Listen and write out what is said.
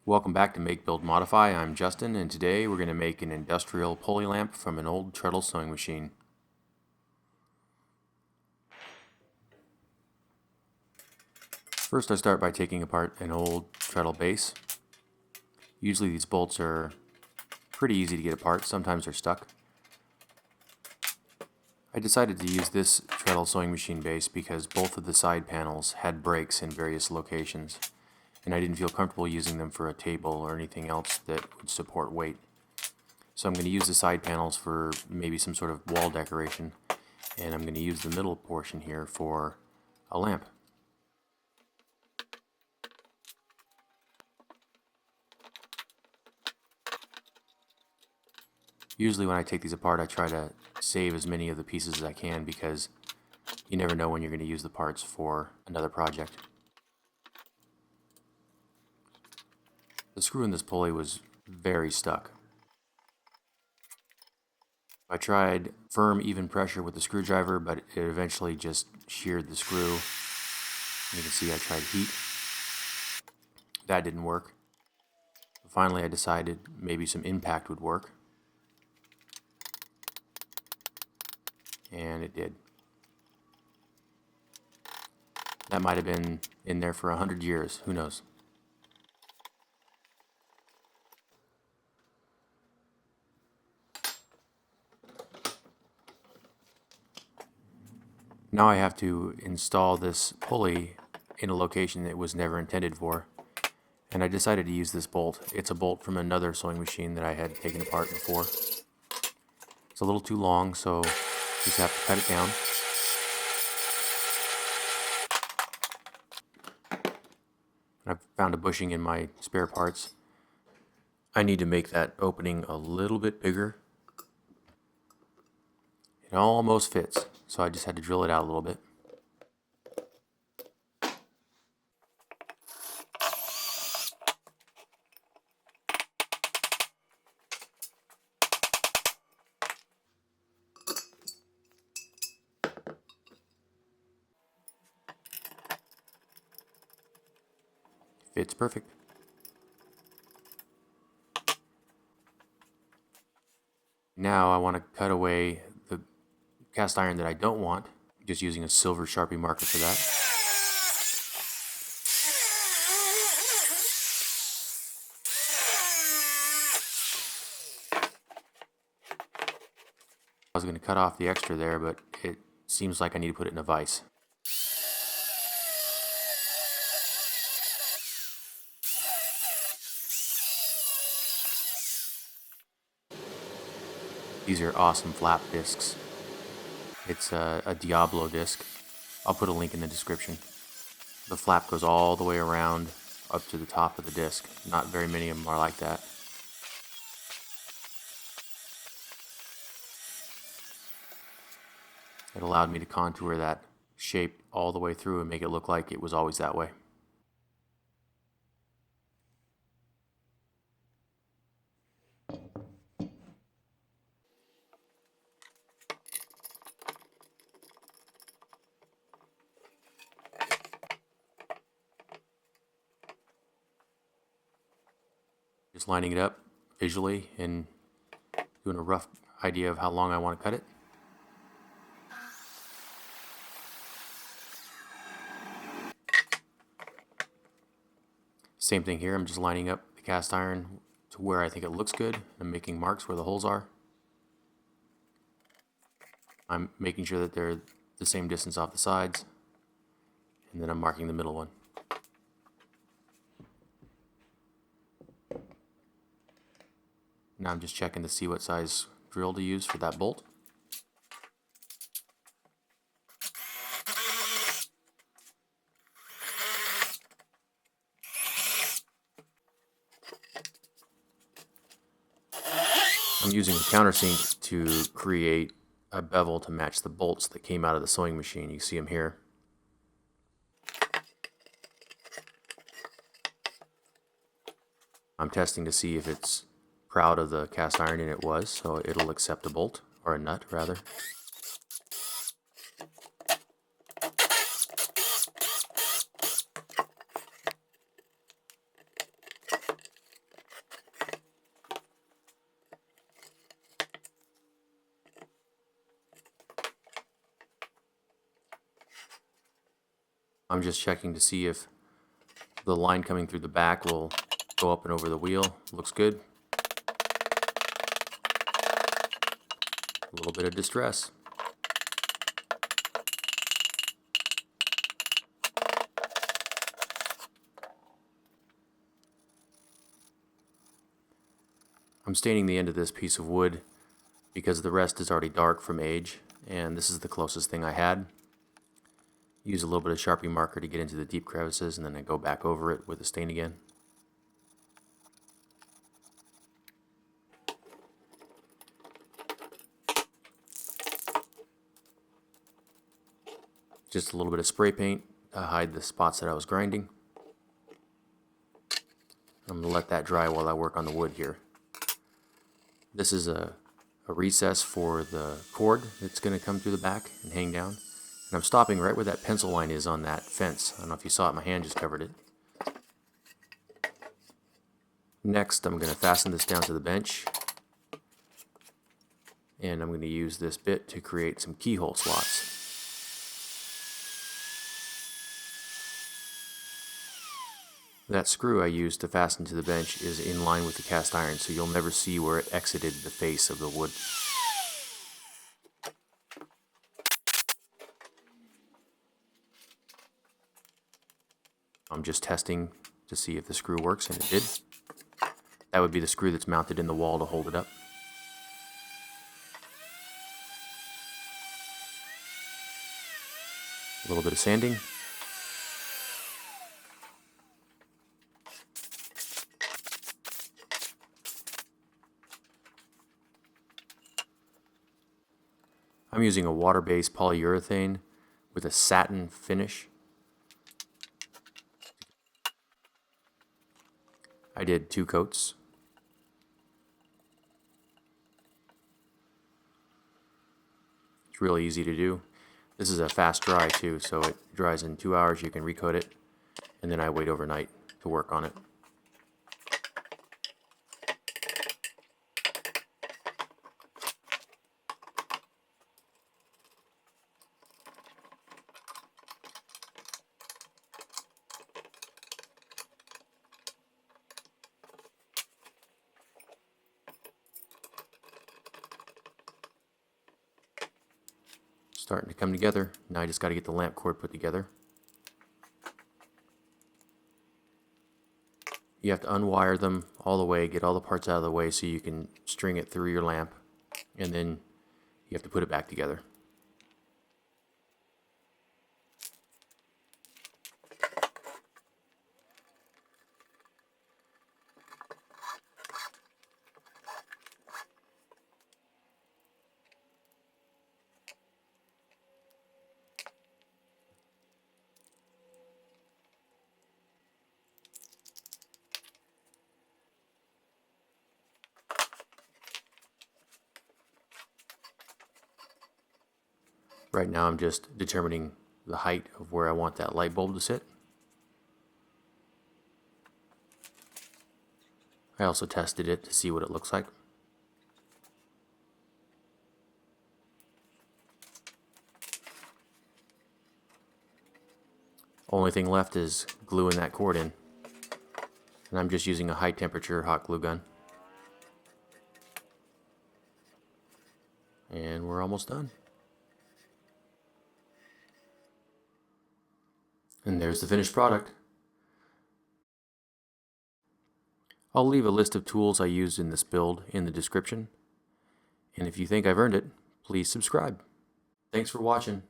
Welcome back to Make, Build, Modify. I'm Justin, and today we're going to make an industrial pulley lamp from an old Treadle sewing machine. First, I start by taking apart an old Treadle base. Usually these bolts are pretty easy to get apart, sometimes they're stuck. I decided to use this Treadle sewing machine base because both of the side panels had breaks in various locations, and I didn't feel comfortable using them for a table or anything else that would support weight. So I'm going to use the side panels for maybe some sort of wall decoration, and I'm going to use the middle portion here for a lamp. Usually when I take these apart, I try to save as many of the pieces as I can because you never know when you're going to use the parts for another project. The screw in this pulley was very stuck. I tried firm, even pressure with the screwdriver, but it eventually just sheared the screw. You can see I tried heat. That didn't work. Finally, I decided maybe some impact would work. And it did. That might have been in there for 100 years, who knows. Now I have to install this pulley in a location that it was never intended for, and I decided to use this bolt. It's a bolt from another sewing machine that I had taken apart before. It's a little too long, so just have to cut it down. I've found a bushing in my spare parts. I need to make that opening a little bit bigger. It almost fits, so I just had to drill it out a little bit. Fits perfect. Now I want to cut away the cast iron that I don't want, just using a silver Sharpie marker for that. I was going to cut off the extra there, but it seems like I need to put it in a vise. These are awesome flap discs. It's a Diablo disc. I'll put a link in the description. The flap goes all the way around up to the top of the disc. Not very many of them are like that. It allowed me to contour that shape all the way through and make it look like it was always that way. Just lining it up visually and doing a rough idea of how long I want to cut it. Same thing here, I'm just lining up the cast iron to where I think it looks good. I'm making marks where the holes are. I'm making sure that they're the same distance off the sides, and then I'm marking the middle one. Now I'm just checking to see what size drill to use for that bolt. I'm using a countersink to create a bevel to match the bolts that came out of the sewing machine. You see them here. I'm testing to see if it's proud of the cast iron, and it was, so it'll accept a bolt, or a nut rather. I'm just checking to see if the line coming through the back will go up and over the wheel. Looks good. A little bit of distress. I'm staining the end of this piece of wood because the rest is already dark from age, and this is the closest thing I had. Use a little bit of Sharpie marker to get into the deep crevices, and then I go back over it with the stain again. Just a little bit of spray paint to hide the spots that I was grinding. I'm going to let that dry while I work on the wood here. This is a recess for the cord that's going to come through the back and hang down. And I'm stopping right where that pencil line is on that fence. I don't know if you saw it, my hand just covered it. Next, I'm going to fasten this down to the bench. And I'm going to use this bit to create some keyhole slots. That screw I used to fasten to the bench is in line with the cast iron, so you'll never see where it exited the face of the wood. I'm just testing to see if the screw works, and it did. That would be the screw that's mounted in the wall to hold it up. A little bit of sanding. I'm using a water-based polyurethane with a satin finish. I did 2 coats. It's really easy to do. This is a fast dry too, so it dries in 2 hours. You can recoat it, and then I wait overnight to work on it. Starting to come together. Now I just got to get the lamp cord put together. You have to unwire them all the way, get all the parts out of the way so you can string it through your lamp, and then you have to put it back together. Right now I'm just determining the height of where I want that light bulb to sit. I also tested it to see what it looks like. Only thing left is gluing that cord in. And I'm just using a high temperature hot glue gun. And we're almost done. And there's the finished product. I'll leave a list of tools I used in this build in the description. And if you think I've earned it, please subscribe. Thanks for watching.